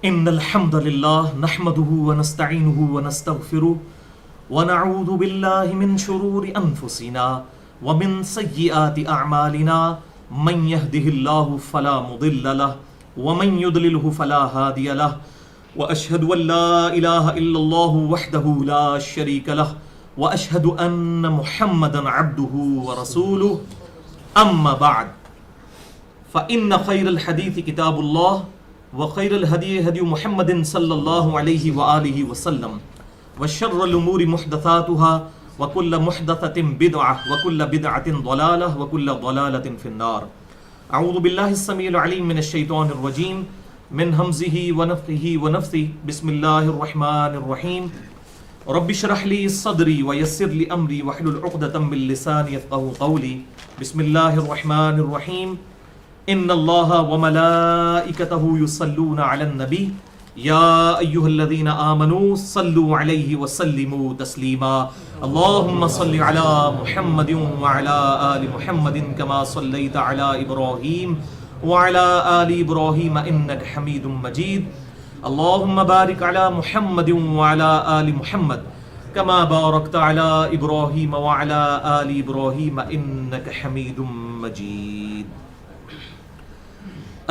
إن الحمد لله نحمده ونستعينه ونستغفره ونعوذ بالله من شرور أنفسنا ومن سيئات أعمالنا من يهده الله فلا مضل له ومن يضلله فلا هادي له وأشهد أن لا إله إلا الله وحده لا شريك له وأشهد أن محمدا عبده ورسوله أما بعد فإن خير الحديث كتاب الله وخير الهدي هدي محمد صلى الله عليه وآله وسلم وشر الأمور محدثاتها وكل محدثة بدعة وكل بدعة ضلالة وكل ضلالة في النار. أعوذ بالله السميع العليم من الشيطان الرجيم من همزه ونفخه ونفثه. بسم الله الرحمن الرحيم. رب اشرح لي صدري ويسر لي أمري واحلل عقدة من لساني يفقهوا قولي. بسم الله الرحمن الرحيم. ان اللہ وملائکتہ یصلون علی النبی یا ایھا الذین آمنوا صلوا علیہ وسلموا تسلیما. اللہم صل علی محمد وعلی آل محمد کما صلیت علی ابراہیم وعلی آل ابراہیم انک حمید مجید. اللہم بارک علی محمد وعلی آل محمد کما بارکت علی ابراہیم وعلی آل ابراہیم انک حمید مجید.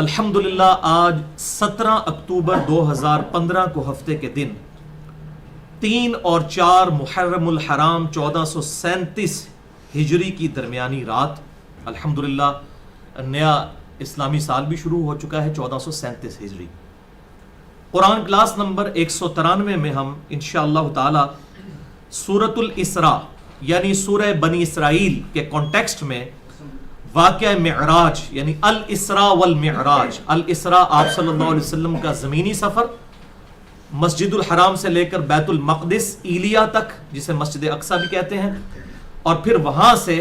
الحمدللہ آج 17 اکتوبر 2015 کو ہفتے کے دن 3 اور 4 محرم الحرام 1437 ہجری کی درمیانی رات. الحمدللہ نیا اسلامی سال بھی شروع ہو چکا ہے 1437 ہجری. قرآن کلاس نمبر 193 میں ہم انشاءاللہ تعالی سورۃ الاسراء یعنی سورہ بنی اسرائیل کے کانٹیکسٹ میں واقعہ معراج یعنی الاسراء والمعراج. الاسراء آپ صلی اللہ علیہ وسلم کا زمینی سفر مسجد الحرام سے لے کر بیت المقدس ایلیا تک جسے مسجد اقصی بھی کہتے ہیں اور پھر وہاں سے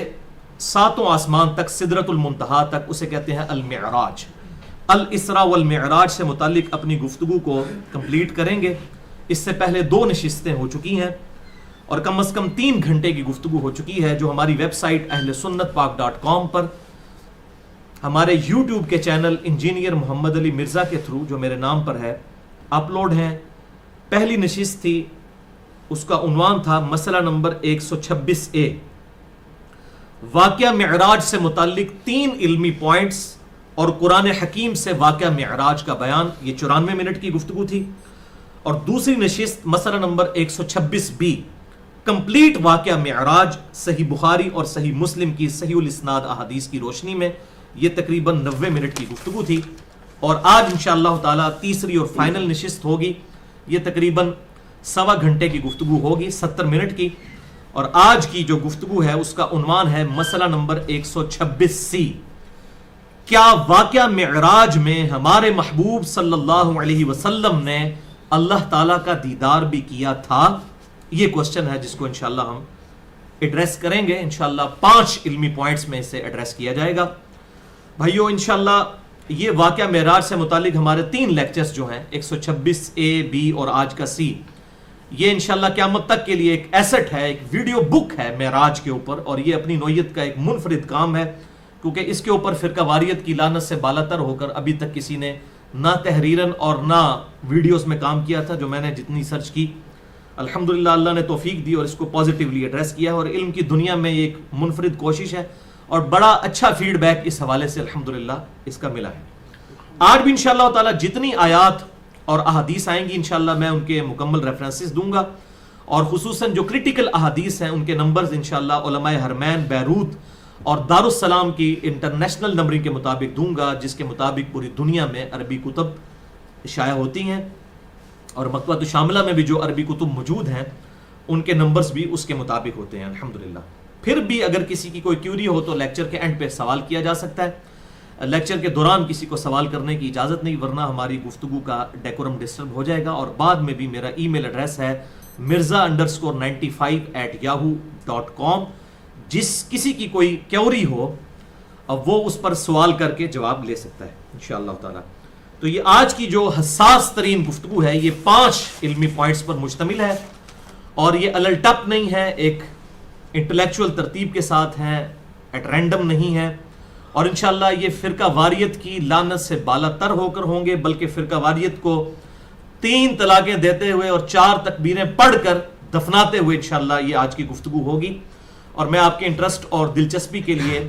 7 آسمان تک سدرۃ المنتہا تک اسے کہتے ہیں المعراج. الاسراء والمعراج سے متعلق اپنی گفتگو کو کمپلیٹ کریں گے. اس سے پہلے 2 نشستیں ہو چکی ہیں اور کم از کم 3 گھنٹے کی گفتگو ہو چکی ہے جو ہماری ویب سائٹ اہلسنتپاک.com پر ہمارے یوٹیوب کے چینل انجینئر محمد علی مرزا کے تھرو جو میرے نام پر ہے اپلوڈ ہیں. پہلی نشست تھی اس کا عنوان تھا مسئلہ نمبر 126A واقعہ معراج سے متعلق 3 علمی پوائنٹس اور قرآن حکیم سے واقعہ معراج کا بیان. یہ 94 منٹ کی گفتگو تھی. اور دوسری نشست مسئلہ نمبر 126B کمپلیٹ واقعہ معراج صحیح بخاری اور صحیح مسلم کی صحیح الاسناد احادیث کی روشنی میں. یہ تقریباً 90 منٹ کی گفتگو تھی اور آج انشاءاللہ تعالی تیسری اور فائنل نشست ہوگی. یہ تقریباً 1.25 گھنٹے کی گفتگو ہوگی 70 منٹ کی. اور آج کی جو gفتگو ہے اس کا عنوان ہے مسئلہ نمبر 126C کیا واقعہ معراج میں ہمارے محبوب صلی اللہ علیہ وسلم نے اللہ تعالیٰ کا دیدار بھی کیا تھا. یہ کوشچن ہے جس کو انشاءاللہ ہم ایڈریس کریں گے. انشاءاللہ 5 علمی پوائنٹس میں اسے ایڈریس کیا جائے گا. بھائیو انشاءاللہ یہ واقعہ معراج سے متعلق ہمارے 3 لیکچرز جو ہیں 126A B اور آج کا C یہ انشاءاللہ قیامت تک کے لیے ایک ایسٹ ہے, ایک ویڈیو بک ہے معراج کے اوپر. اور یہ اپنی نوعیت کا ایک منفرد کام ہے کیونکہ اس کے اوپر فرقہ واریت کی لعنت سے بالاتر ہو کر ابھی تک کسی نے نہ تحریراً اور نہ ویڈیوز میں کام کیا تھا. جو میں نے جتنی سرچ کی الحمدللہ اللہ نے توفیق دی اور اس کو پازیٹیولی ایڈریس کیا ہے. اور علم کی دنیا میں یہ ایک منفرد کوشش ہے اور بڑا اچھا فیڈ بیک اس حوالے سے الحمدللہ اس کا ملا ہے. آج بھی انشاءاللہ تعالی جتنی آیات اور احادیث آئیں گی انشاءاللہ میں ان کے مکمل ریفرنسز دوں گا اور خصوصاً جو کرٹیکل احادیث ہیں ان کے نمبرز انشاءاللہ علماء حرمین بیروت اور دارالسلام کی انٹرنیشنل نمبرنگ کے مطابق دوں گا جس کے مطابق پوری دنیا میں عربی کتب شائع ہوتی ہیں اور مکتبۃ شاملہ میں بھی جو عربی کتب موجود ہیں ان کے نمبرز بھی اس کے مطابق ہوتے ہیں الحمدللہ. پھر بھی اگر کسی کی کوئی کیوری ہو تو لیکچر کے اینڈ پہ سوال کیا جا سکتا ہے. لیکچر کے دوران کسی کو سوال کرنے کی اجازت نہیں ورنہ ہماری گفتگو کا ڈیکورم ڈسٹرب ہو جائے گا. اور بعد میں بھی میرا ای میل ایڈریس ہے mirza_95@yahoo.com. جس کسی کی کوئی کیوری ہو اب وہ اس پر سوال کر کے جواب لے سکتا ہے انشاءاللہ تعالی. تو یہ آج کی جو حساس ترین گفتگو ہے یہ 5 علمی پوائنٹس پر مشتمل ہے اور یہ الٹپ نہیں ہے, ایک انٹلیکچوئل ترتیب کے ساتھ ہیں, ایٹ رینڈم نہیں ہے اور انشاءاللہ یہ فرقہ واریت کی لعنت سے بالا تر ہو کر ہوں گے, بلکہ فرقہ واریت کو 3 طلاقیں دیتے ہوئے اور 4 تکبیریں پڑھ کر دفناتے ہوئے انشاءاللہ یہ آج کی گفتگو ہوگی. اور میں آپ کے انٹرسٹ اور دلچسپی کے لیے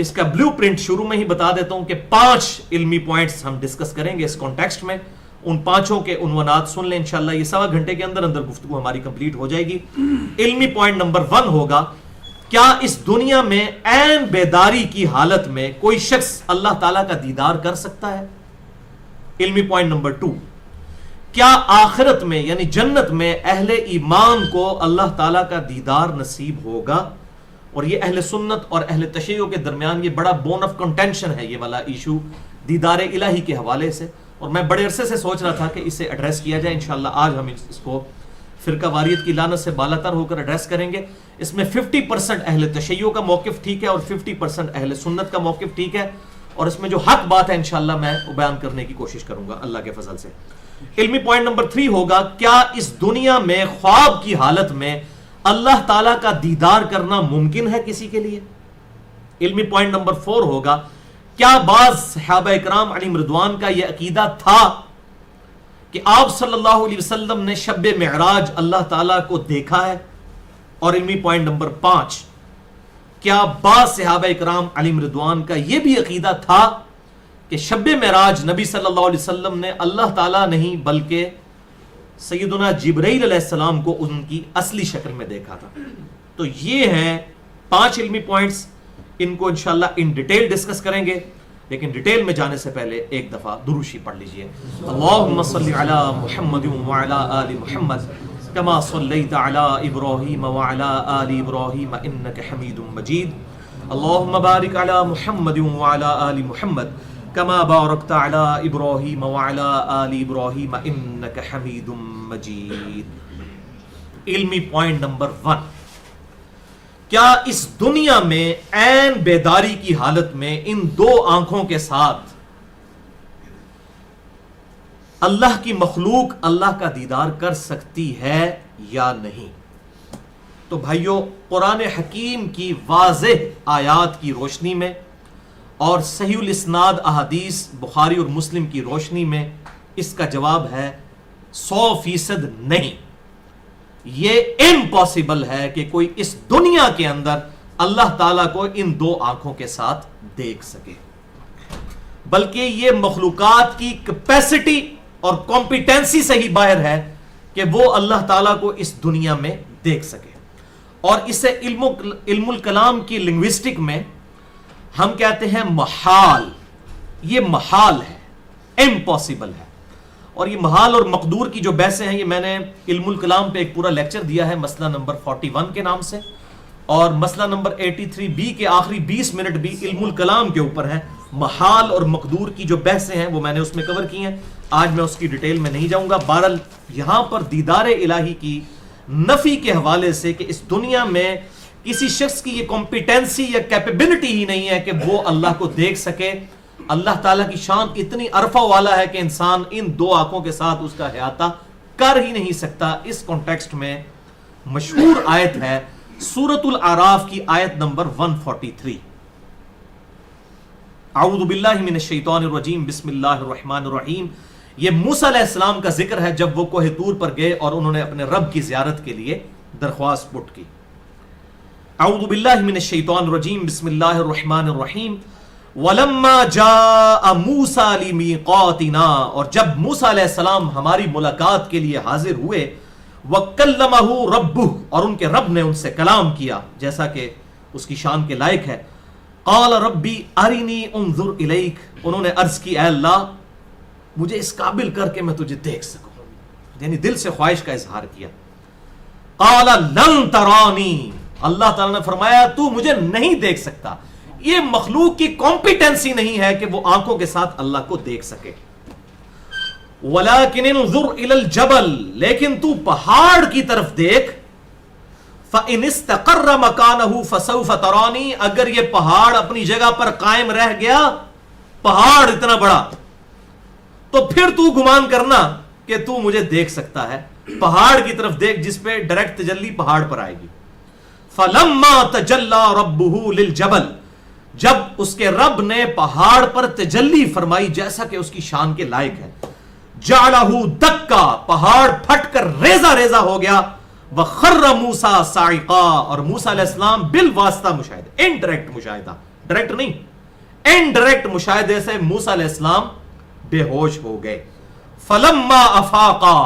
اس کا بلیو پرنٹ شروع میں ہی بتا دیتا ہوں کہ 5 علمی پوائنٹس ہم ڈسکس کریں گے اس کانٹیکسٹ میں. ان 5 کے عنوانات سن لیں انشاءاللہ. یہ 1.25 گھنٹے کے اندر گفتگو ہماری کمپلیٹ ہو جائے گی. علمی پوائنٹ نمبر 1 ہوگا, کیا اس دنیا میں عین بیداری کی حالت میں کوئی شخص اللہ تعالیٰ کا دیدار کر سکتا ہے؟ علمی پوائنٹ نمبر 2, کیا آخرت میں یعنی جنت میں اہل ایمان کو اللہ تعالیٰ کا دیدار نصیب ہوگا؟ اور یہ اہل سنت اور اہل تشیع کے درمیان یہ بڑا بون آف کنٹینشن ہے یہ والا ایشو دیدار الہی کے حوالے سے, اور میں بڑے عرصے سے سوچ رہا تھا کہ اسے ایڈریس کیا جائے. انشاءاللہ آج ہم اس کو فرقہ واریت کی لعنت سے بالاتر ہو کر ایڈریس کریں گے. اس میں 50% اہل تشیع کا موقف ٹھیک ہے اور 50% اہل سنت کا موقف ٹھیک ہے, اور اس میں جو حق بات ہے انشاءاللہ میں بیان کرنے کی کوشش کروں گا اللہ کے فضل سے. علمی پوائنٹ نمبر 3 ہوگا, کیا اس دنیا میں خواب کی حالت میں اللہ تعالیٰ کا دیدار کرنا ممکن ہے کسی کے لیے؟ علمی پوائنٹ نمبر 4 ہوگا, کیا بعض صحابہ اکرام علیہم رضوان کا یہ عقیدہ تھا کہ آپ صلی اللہ علیہ وسلم نے شب معراج اللہ تعالیٰ کو دیکھا ہے؟ اور علمی پوائنٹ نمبر 5, کیا بعض صحابہ اکرام علیہم رضوان کا یہ بھی عقیدہ تھا کہ شب معراج نبی صلی اللہ علیہ وسلم نے اللہ تعالیٰ نہیں بلکہ سیدنا جبرائیل علیہ السلام کو ان کی اصلی شکل میں دیکھا تھا؟ تو یہ ہیں 5 علمی پوائنٹس. ان کو انشاءاللہ ان ڈیٹیل ڈسکس کریں گے, لیکن ڈیٹیل میں جانے سے پہلے ایک دفعہ درود شریف پڑھ لیجئے. اللہم صلی علی محمد وعلی آل محمد کما صلیت علی ابراہیم وعلی آل ابراہیم انک حمید مجید. اللہم بارک علی محمد وعلی آل محمد کما بارکت علی ابراہیم وعلی آل ابراہیم انک حمید مجید. علمی پوائنٹ نمبر 1, کیا اس دنیا میں عین بیداری کی حالت میں ان 2 آنکھوں کے ساتھ اللہ کی مخلوق اللہ کا دیدار کر سکتی ہے یا نہیں؟ تو بھائیو, قرآن حکیم کی واضح آیات کی روشنی میں اور صحیح الاسناد احادیث بخاری اور مسلم کی روشنی میں اس کا جواب ہے 100% نہیں. یہ امپاسبل ہے کہ کوئی اس دنیا کے اندر اللہ تعالیٰ کو ان 2 آنکھوں کے ساتھ دیکھ سکے, بلکہ یہ مخلوقات کی کیپیسٹی اور کمپیٹنسی سے ہی باہر ہے کہ وہ اللہ تعالیٰ کو اس دنیا میں دیکھ سکے. اور اسے علم الکلام کی لنگوسٹک میں ہم کہتے ہیں محال. یہ محال ہے, امپاسبل ہے. اور یہ محال اور مقدور کی جو بحثیں ہیں یہ میں نے علم الکلام پہ ایک پورا لیکچر دیا ہے مسئلہ نمبر 41 کے نام سے, اور مسئلہ نمبر 83B کے آخری 20 منٹ بھی علم الکلام کے اوپر ہیں. محال اور مقدور کی جو بحثیں ہیں وہ میں نے اس میں کور کی ہیں. آج میں اس کی ڈیٹیل میں نہیں جاؤں گا. بہرحال یہاں پر دیدار الہی کی نفی کے حوالے سے کہ اس دنیا میں کسی شخص کی یہ کمپیٹنسی یا کیپیبلٹی ہی نہیں ہے کہ وہ اللہ کو دیکھ سکے. اللہ تعالیٰ کی شان اتنی عرفہ والا ہے کہ انسان ان 2 آنکھوں کے ساتھ اس کا احاطہ کر ہی نہیں سکتا. اس کانٹیکسٹ میں مشہور آیت ہے سورۃ الاعراف کی آیت نمبر 143. اعوذ باللہ من الشیطان الرجیم بسم اللہ الرحمن الرحیم. یہ موسیٰ علیہ السلام کا ذکر ہے جب وہ کوہ طور پر گئے اور انہوں نے اپنے رب کی زیارت کے لیے درخواست پٹ کی. اعوذ باللہ من الشیطان الرجیم بسم اللہ الرحمن الرحیم. وَلَمَّا جَاءَ مُوسَى لِمِيقَاتِنَا, اور جب موسیٰ علیہ السلام ہماری ملاقات کے لیے حاضر ہوئے, وَكَلَّمَهُ رَبُّهُ, اور ان کے رب نے ان سے کلام کیا جیسا کہ اس کی شان کے لائق ہے. قَالَ رَبِّي أَرِنِي أُنظُرْ إِلَيْكَ, انہوں نے عرض کی اے اللہ مجھے اس قابل کر کے میں تجھے دیکھ سکوں, یعنی دل سے خواہش کا اظہار کیا. قَالَ لَن تَرَانِي, اللہ تعالیٰ نے فرمایا تو مجھے نہیں دیکھ سکتا. یہ مخلوق کی کمپیٹنسی نہیں ہے کہ وہ آنکھوں کے ساتھ اللہ کو دیکھ سکے. وَلَكِنِ انظُرْ إِلَى الْجَبَلِ, لیکن تو پہاڑ کی طرف دیکھ. فَإِنِ اسْتَقَرَّ مَكَانَهُ فَسَوْفَ تَرَانِي, اگر یہ پہاڑ اپنی جگہ پر قائم رہ گیا, پہاڑ اتنا بڑا, تو پھر تو گمان کرنا کہ تو مجھے دیکھ سکتا ہے. پہاڑ کی طرف دیکھ جس پہ ڈائریکٹ تجلی پہاڑ پر آئے گی. فَلَمَّا تَجَلَّى رَبُّهُ لِلْجَبَلِ, جب اس کے رب نے پہاڑ پر تجلی فرمائی جیسا کہ اس کی شان کے لائق ہے, جعلہ دکا، پہاڑ پھٹ کر ریزہ ریزہ ہو گیا، وخر موسیٰ صاعقا، اور موسیٰ علیہ السلام بالواسطہ مشاہدہ، انڈائریکٹ مشاہدہ، ڈائریکٹ نہیں، انڈائریکٹ مشاہدے سے موسیٰ علیہ السلام بے ہوش ہو گئے۔ فلما افاقا،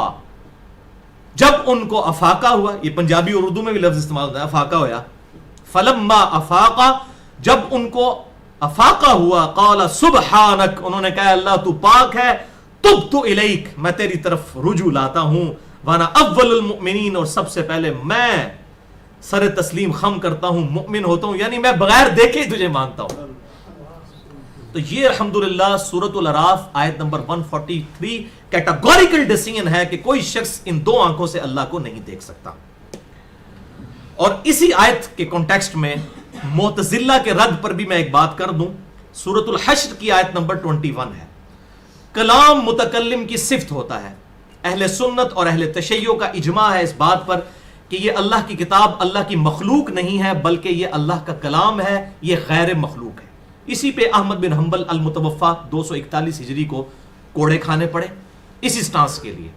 جب ان کو افاقہ ہوا، یہ پنجابی اور اردو میں بھی لفظ استعمال ہوتا ہے، افاقہ ہوا، فلما افاقا، جب ان کو افاقہ ہوا، قال سبحانک، انہوں نے کہا اللہ تو پاک ہے، تبت الیک، میں تیری طرف رجوع لاتا ہوں، وانا اول المؤمنین، اور سب سے پہلے میں سر تسلیم خم کرتا ہوں، مؤمن ہوتا ہوں، یعنی میں بغیر دیکھے تجھے مانتا ہوں۔ تو یہ الحمدللہ سورۃ الاعراف آیت نمبر 143 کیٹاگوریکل ڈیسیژن ہے کہ کوئی شخص ان دو آنکھوں سے اللہ کو نہیں دیکھ سکتا۔ اور اسی آیت کے کانٹیکسٹ میں معتزلہ کے رد پر بھی میں ایک بات کر دوں، سورۃ الحشر کی آیت نمبر 21 ہے، کلام متکلم کی صفت ہوتا ہے۔ اہل سنت اور اہل تشیع کا اجماع ہے اس بات پر کہ یہ اللہ کی کتاب اللہ کی مخلوق نہیں ہے، بلکہ یہ اللہ کا کلام ہے، یہ غیر مخلوق ہے۔ اسی پہ احمد بن حنبل المتوفا 241 ہجری کو کوڑے کھانے پڑے اسی سٹانس کے لیے۔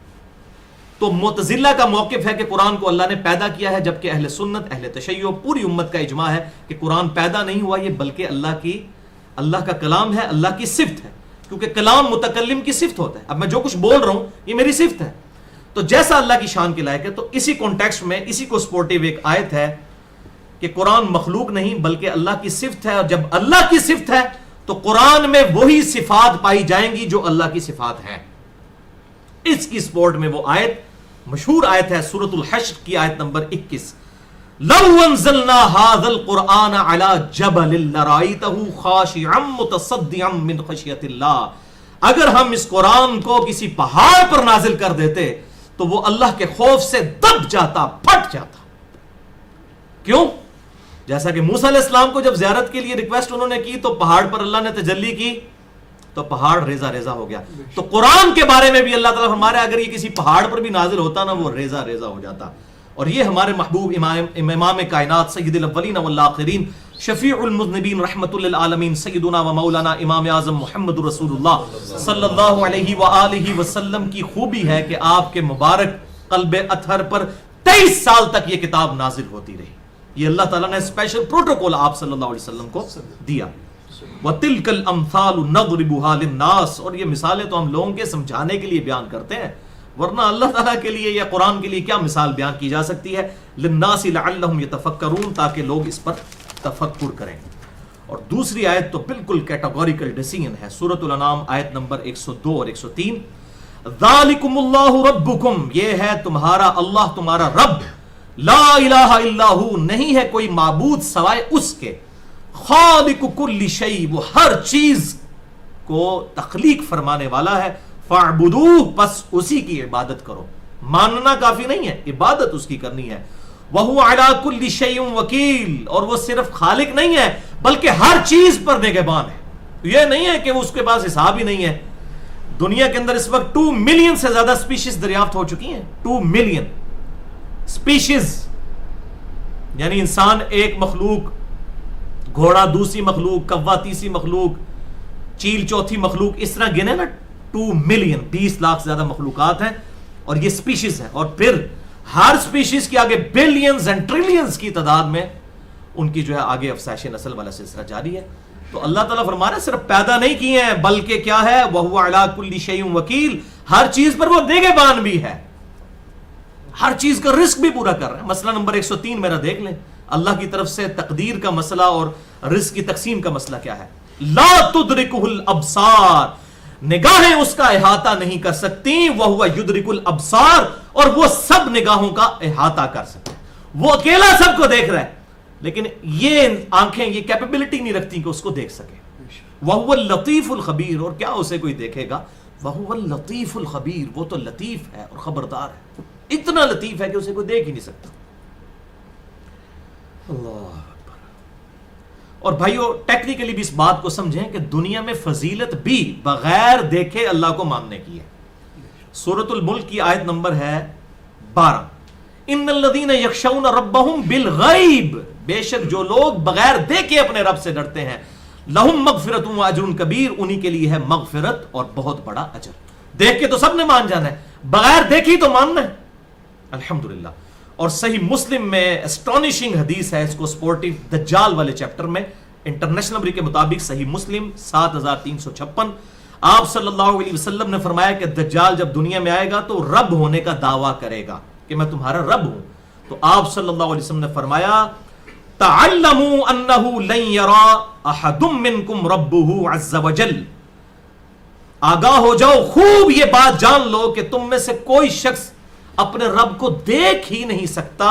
تو معتزلہ کا موقف ہے کہ قرآن کو اللہ نے پیدا کیا ہے، جبکہ اہل سنت، اہل تشیع، پوری امت کا اجماع ہے کہ قرآن پیدا نہیں ہوا، یہ بلکہ اللہ کا کلام ہے، اللہ کی صفت ہے، کیونکہ کلام متکلم کی صفت ہوتا ہے۔ اب میں جو کچھ بول رہا ہوں یہ میری صفت ہے، تو جیسا اللہ کی شان کے لائق ہے، تو اسی کانٹیکسٹ میں اسی کو سپورٹیو ایک آیت ہے کہ قرآن مخلوق نہیں بلکہ اللہ کی صفت ہے، اور جب اللہ کی صفت ہے تو قرآن میں وہی صفات پائی جائیں گی جو اللہ کی صفات ہیں۔ اس کی سپورٹ میں وہ آیت، مشہور آیت ہے سورۃ الحشر کی آیت نمبر 21، لو انزلنا هذا القرآن على جبل لرأيته خاشعا متصدعا من خشیۃ اللہ، اگر ہم اس قرآن کو کسی پہاڑ پر نازل کر دیتے تو وہ اللہ کے خوف سے دب جاتا، پھٹ جاتا۔ کیوں؟ جیسا کہ موسیٰ علیہ السلام کو جب زیارت کے لیے ریکویسٹ انہوں نے کی تو پہاڑ پر اللہ نے تجلی کی تو پہاڑ ریزہ ریزہ ہو گیا۔ تو قرآن کے بارے میں بھی اللہ تعالیٰ فرما رہا ہے اگر یہ کسی پہاڑ پر بھی نازل ہوتا نا وہ ریزہ ریزہ ہو جاتا۔ اور یہ ہمارے محبوب امام کائنات سید الاولین والآخرین شفیع المذنبین رحمت للعالمین سیدنا و مولانا امام اعظم محمد رسول اللہ صلی اللہ علیہ وآلہ وسلم کی خوبی ہے کہ آپ کے مبارک قلب اطہر پر 23 سال تک یہ کتاب نازل ہوتی رہی۔ یہ اللہ تعالیٰ نے اسپیشل پروٹوکول آپ صلی اللہ علیہ وسلم کو دیا۔ وَتِلْكَ الْأَمْثَالُ نَضْرِبُهَا لِلنَّاسِ، اور یہ مثالیں تو ہم لوگوں کے سمجھانے کے لیے بیان کرتے ہیں، ورنہ اللہ تعالیٰ کے لیے یا قرآن کے لیے کیا مثال بیان کی جا سکتی ہے؟ لِلنَّاسِ لَعَلَّهُمْ يَتَفَكَّرُونَ، تاکہ لوگ اس پر تفکر کریں۔ اور دوسری آیت تو بالکل کیٹاگوریکل ڈیسیژن ہے، سورۃ الانعام آیت نمبر 102 اور 103، ذَلِكُمُ اللَّهُ رَبُّكُمْ، یہ ہے تمہارا اللہ، تمہارا رب، لا الہ الا ہو، نہیں ہے کوئی معبود سوائے اس کے، خالق کل شیء، وہ ہر چیز کو تخلیق فرمانے والا ہے، فاعبدوہ، بس اسی کی عبادت کرو۔ ماننا کافی نہیں ہے، عبادت اس کی کرنی ہے۔ وہو علی کل شیء وکیل، اور وہ صرف خالق نہیں ہے بلکہ ہر چیز پر نگہبان ہے۔ یہ نہیں ہے کہ اس کے پاس حساب ہی نہیں ہے۔ دنیا کے اندر اس وقت 2 ملین سے زیادہ سپیشیز دریافت ہو چکی ہیں، 2 ملین سپیشیز، یعنی انسان ایک مخلوق، گھوڑا دوسری مخلوق، کوا تیسری مخلوق، چیل چوتھی مخلوق، اس طرح گنے نا 2 ملین، 20 لاکھ سے زیادہ مخلوقات ہیں، اور یہ سپیشیز ہیں، اور پھر ہر سپیشیز کی آگے بلینز اینڈ ٹریلینز کی تعداد میں ان کی جو ہے آگے افزائش نسل والا سلسلہ جاری ہے۔ تو اللہ تعالیٰ فرما رہا ہے صرف پیدا نہیں کیے ہیں بلکہ کیا ہے، وَهُوَ عَلَىٰ كُلِّ شَيْءٍ وَكِيلٌ، ہر چیز پر وہ نگہبان بھی ہے، ہر چیز کا رزق بھی پورا کر رہا ہے۔ مسئلہ نمبر 103 میرا دیکھ لیں، اللہ کی طرف سے تقدیر کا مسئلہ اور رزق کی تقسیم کا مسئلہ کیا ہے؟ لا تدرکہ الابصار، نگاہیں اس کا احاطہ نہیں کر سکتی، وہو یدرک الابصار، اور وہ سب نگاہوں کا احاطہ کر سکتا ہے، وہ اکیلا سب کو دیکھ رہا ہے، لیکن یہ آنکھیں یہ کیپیبلٹی نہیں رکھتی کہ اس کو دیکھ سکے۔ وہو اللطیف الخبیر، اور کیا اسے کوئی دیکھے گا؟ وہو اللطیف الخبیر، وہ تو لطیف ہے اور خبردار ہے، اتنا لطیف ہے کہ اسے کوئی دیکھ ہی نہیں سکتا۔ اللہ اکبر۔ اور بھائیو ٹیکنیکلی بھی اس بات کو سمجھیں کہ دنیا میں فضیلت بھی بغیر دیکھے اللہ کو ماننے کی ہے۔ سورۃ الملک کی آیت نمبر ہے 12، ان الذین یخشون ربہم بالغیب، بے شک جو لوگ بغیر دیکھے اپنے رب سے ڈرتے ہیں، لہم مغفرۃ و اجر کبیر، انہی کے لیے ہے مغفرت اور بہت بڑا اجر۔ دیکھ کے تو سب نے مان جانا ہے, بغیر دیکھی تو ماننا ہے. الحمدللہ. اور صحیح مسلم میں اسٹانشنگ حدیث ہے, اس کو سپورٹیو دجال والے چیپٹر میں, انٹرنیشنل نمبر کے مطابق صحیح مسلم 7356, آپ صلی اللہ علیہ وسلم نے فرمایا کہ دجال جب دنیا میں آئے گا تو رب ہونے کا دعویٰ کرے گا کہ میں تمہارا رب ہوں. تو آپ صلی اللہ علیہ وسلم نے فرمایا تعلموا انه لن يرى احد منكم ربه عز وجل, آگاہ ہو جاؤ, خوب یہ بات جان لو کہ تم میں سے کوئی شخص اپنے رب کو دیکھ ہی نہیں سکتا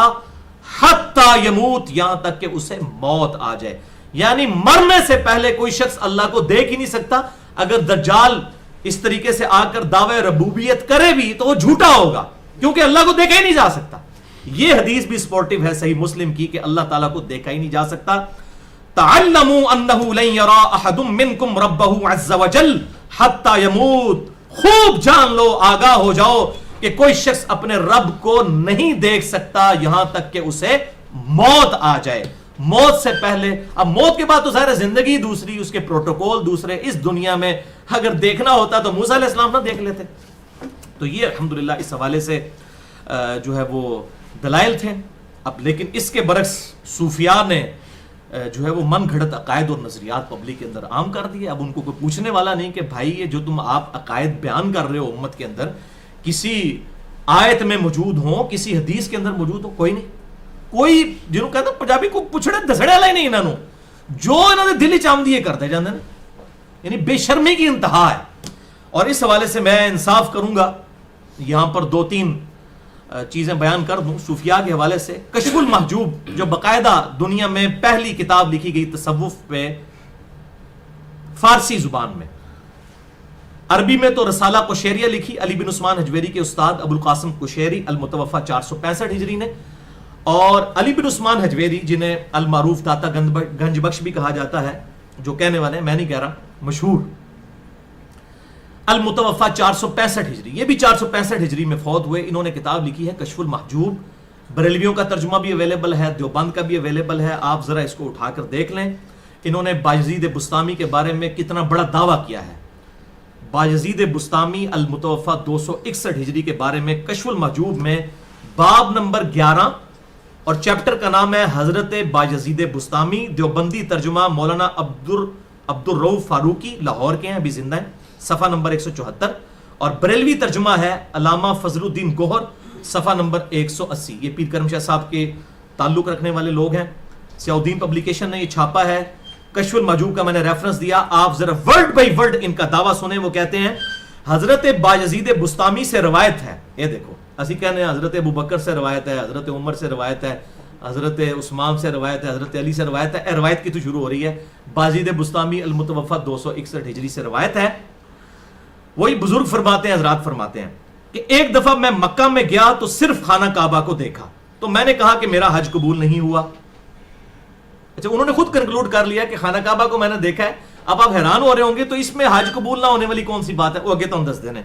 حتی یموت, یہاں تک کہ اسے موت آ جائے. یعنی مرنے سے پہلے کوئی شخص اللہ کو دیکھ ہی نہیں سکتا. اگر دجال اس طریقے سے آ کر دعوی ربوبیت کرے بھی تو وہ جھوٹا ہوگا, کیونکہ اللہ کو دیکھا ہی نہیں جا سکتا. یہ حدیث بھی سپورٹیو ہے صحیح مسلم کی کہ اللہ تعالیٰ کو دیکھا ہی نہیں جا سکتا. تعلموا انه لن يرى احد منكم ربه عز وجل حتى يموت, خوب جان لو, آگاہ ہو جاؤ کہ کوئی شخص اپنے رب کو نہیں دیکھ سکتا یہاں تک کہ اسے موت آ جائے. موت سے پہلے, اب موت کے بعد تو ظاہر زندگی دوسری, اس کے پروٹوکول دوسرے. اس دنیا میں اگر دیکھنا ہوتا تو موسیٰ علیہ السلام نہ دیکھ لیتے. تو یہ الحمدللہ اس حوالے سے جو ہے وہ دلائل تھے. اب لیکن اس کے برعکس صوفیاء نے جو ہے وہ من گھڑت عقائد اور نظریات پبلک کے اندر عام کر دیے. اب ان کو کوئی پوچھنے والا نہیں کہ بھائی یہ جو تم آپ عقائد بیان کر رہے ہو امت کے اندر, کسی آیت میں موجود ہوں, کسی حدیث کے اندر موجود ہو, کوئی نہیں. کوئی جنہوں کہتے ہیں پنجابی کو پوچھڑے دسڑے والا ہی نہیں انہوں نے, جو انہوں نے دل چاندی یہ کرتے جاندے نا, یعنی بے شرمی کی انتہا ہے. اور اس حوالے سے میں انصاف کروں گا, یہاں پر 2-3 چیزیں بیان کر دوں صوفیاء کے حوالے سے. کشف المحجوب جو باقاعدہ دنیا میں پہلی کتاب لکھی گئی تصوف پہ فارسی زبان میں, عربی میں تو رسالہ قشیریہ لکھی علی بن عثمان حجویری کے استاد ابو القاسم قشیری المتوفہ 465 ہجری نے, اور علی بن عثمان حجویری جنہیں المعروف داتا گنج بخش بھی کہا جاتا ہے, جو کہنے والے ہیں, میں نہیں کہہ رہا, مشہور, المتوفہ 465 ہجری, یہ بھی 465 ہجری میں فوت ہوئے. انہوں نے کتاب لکھی ہے کشف المحجوب. بریلویوں کا ترجمہ بھی اویلیبل ہے, دیوبند کا بھی اویلیبل ہے, آپ ذرا اس کو اٹھا کر دیکھ لیں. انہوں نے بایزید بسطامی کے بارے میں کتنا بڑا دعویٰ کیا ہے. بایزید بسطامی المتوفہ 261 ہجری کے بارے میں کشف المحجوب میں باب نمبر 11 اور چیپٹر کا نام ہے حضرت بایزید بسطامی. دیوبندی ترجمہ مولانا عبد الرؤوف فاروقی, لاہور کے ہیں, ابھی زندہ ہیں, صفحہ نمبر 174. اور بریلوی ترجمہ ہے علامہ فضل الدین گوہر, صفحہ نمبر 180. یہ پیر کرم شاہ صاحب کے تعلق رکھنے والے لوگ ہیں. سیاؤدین پبلیکیشن نے یہ چھاپا ہے. کشف المحجوب کا میں نے ریفرنس دیا, آپ ذرا ورڈ بائی ورڈ ان کا دعویٰ سنیں. وہ کہتے ہیں حضرت بایزید بسطامی سے روایت ہے, یہ دیکھو اسی کہنے ہیں حضرت ابوبکر سے روایت ہے, حضرت عمر سے روایت ہے, حضرت عثمان سے روایت ہے, حضرت علی سے روایت ہے. روایت کی تو شروع ہو رہی ہے. بایزید بسطامی المتوفہ 261 ہجری سے روایت ہے. وہی بزرگ فرماتے ہیں, حضرات فرماتے ہیں کہ ایک دفعہ میں مکہ میں گیا تو صرف خانہ کعبہ کو دیکھا, تو میں نے کہا کہ میرا حج قبول نہیں ہوا. اچھا, انہوں نے خود کنکلوڈ کر لیا کہ خانہ کعبہ کو میں نے دیکھا ہے. اب آپ حیران ہو رہے ہوں گے تو اس میں حج قبول نہ ہونے والی کون سی بات ہے, وہ آگے تو ہم دس دینے.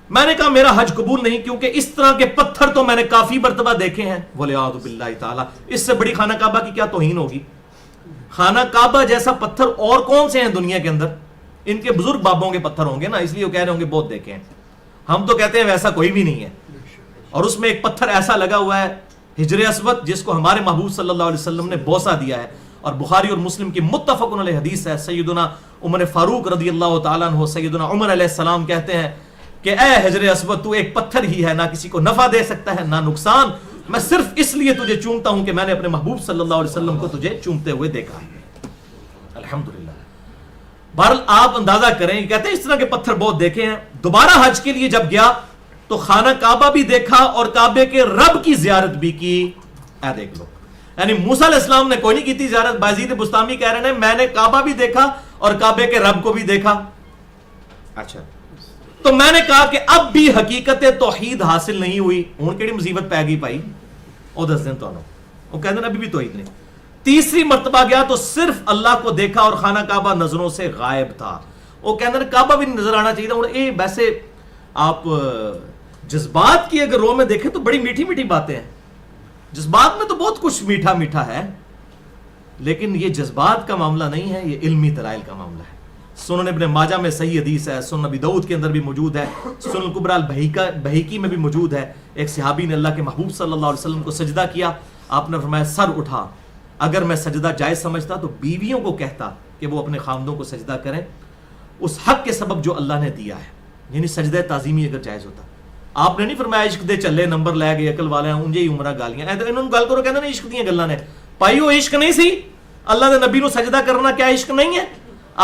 میں نے کہا میرا حج قبول نہیں, کیونکہ اس طرح کے پتھر تو میں نے کافی مرتبہ دیکھے ہیں. وَلِعَاذُ بِاللَّهِ تعالیٰ, اس سے بڑی خانہ کعبہ کی کیا توہین ہوگی. خانہ کعبہ جیسا پتھر اور کون سے ہیں دنیا کے اندر, ان کے بزرگ بابوں کے پتھر ہوں گے نا, اس لیے وہ کہہ رہے ہوں گے بہت دیکھے ہیں. ہم تو کہتے ہیں ویسا کوئی بھی نہیں ہے. اور اس میں ایک پتھر ایسا لگا ہوا ہے حجر اسود, جس کو ہمارے محبوب صلی اللہ علیہ وسلم نے بوسہ دیا ہے. اور بخاری اور مسلم کی متفق علیہ حدیث ہے, سیدنا عمر فاروق رضی اللہ تعالیٰ عنہ سیدنا عمر علیہ السلام کہتے ہیں کہ اے حجر اسود, تو ایک پتھر ہی ہے, نہ کسی کو نفع دے سکتا ہے نہ نقصان. میں صرف اس لیے تجھے چومتا ہوں کہ میں نے اپنے محبوب صلی اللہ علیہ وسلم کو تجھے چومتے ہوئے دیکھا ہے. الحمدللہ. بہرحال آپ اندازہ کریں, کہتے ہیں اس طرح کے پتھر بہت دیکھے ہیں. دوبارہ حج کے لیے جب گیا تو خانہ کعبہ بھی دیکھا اور کعبے کے رب کی زیارت بھی کی. اے دیکھ لو, یعنی موسیٰ علیہ السلام نے کوئی نہیں کی تھی زیارت. بایزید بسطامی کہہ رہے ہیں میں نے کعبہ بھی دیکھا اور کعبے کے رب کو بھی دیکھا. اچھا, تو میں نے کہا کہ اب بھی حقیقت توحید حاصل نہیں ہوئی. ہوں کیڑی مصیبت پی گئی بھائی, وہ دس دن تو وہ کہتے ہیں ابھی بھی توحید نہیں. تیسری مرتبہ گیا تو صرف اللہ کو دیکھا اور خانہ کعبہ نظروں سے غائب تھا. وہ کہتے ہیں کعبہ بھی نظر آنا چاہیے تھا. اے ویسے آپ جذبات کی اگر رو میں دیکھیں تو بڑی میٹھی میٹھی باتیں ہیں. جذبات میں تو بہت کچھ میٹھا میٹھا ہے, لیکن یہ جذبات کا معاملہ نہیں ہے, یہ علمی دلائل کا معاملہ ہے. سنن ابن ماجہ میں صحیح حدیث ہے، سنن ابی داؤد کے اندر بھی موجود ہے، سنن الکبریٰ البہیقی میں بھی موجود ہے. ایک صحابی نے اللہ کے محبوب صلی اللہ علیہ وسلم کو سجدہ کیا، آپ نے فرمایا سر اٹھا، اگر میں سجدہ جائز سمجھتا تو بیویوں کو کہتا کہ وہ اپنے خامدوں کو سجدہ کریں اس حق کے سبب جو اللہ نے دیا ہے. یعنی سجدہ تعظیمی اگر جائز ہوتا. آپ نے نہیں فرمایا عشق دے چلے نمبر لے گئے عقل والے ہیں انجے ہی عمرہ گالیاں اے تے انہوں گل کرو کہندے نے عشق دیاں گلاں نے پائیو عشق نہیں سی. اللہ دے نبی نو سجدہ کرنا کیا عشق نہیں ہے؟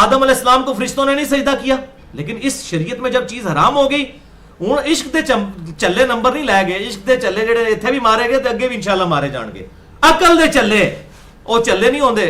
آدم علیہ السلام کو فرشتوں نے نہیں سجدہ کیا، لیکن اس شریعت میں جب چیز حرام ہو گئی ہوں عشق دے چلے نمبر نہیں لے گئے، عشق دے چلے جڑے ایتھے بھی مارے گئے تے اگے بھی انشاءاللہ مارے جان گے. عقل دے چلے او چلے نہیں ہوندے.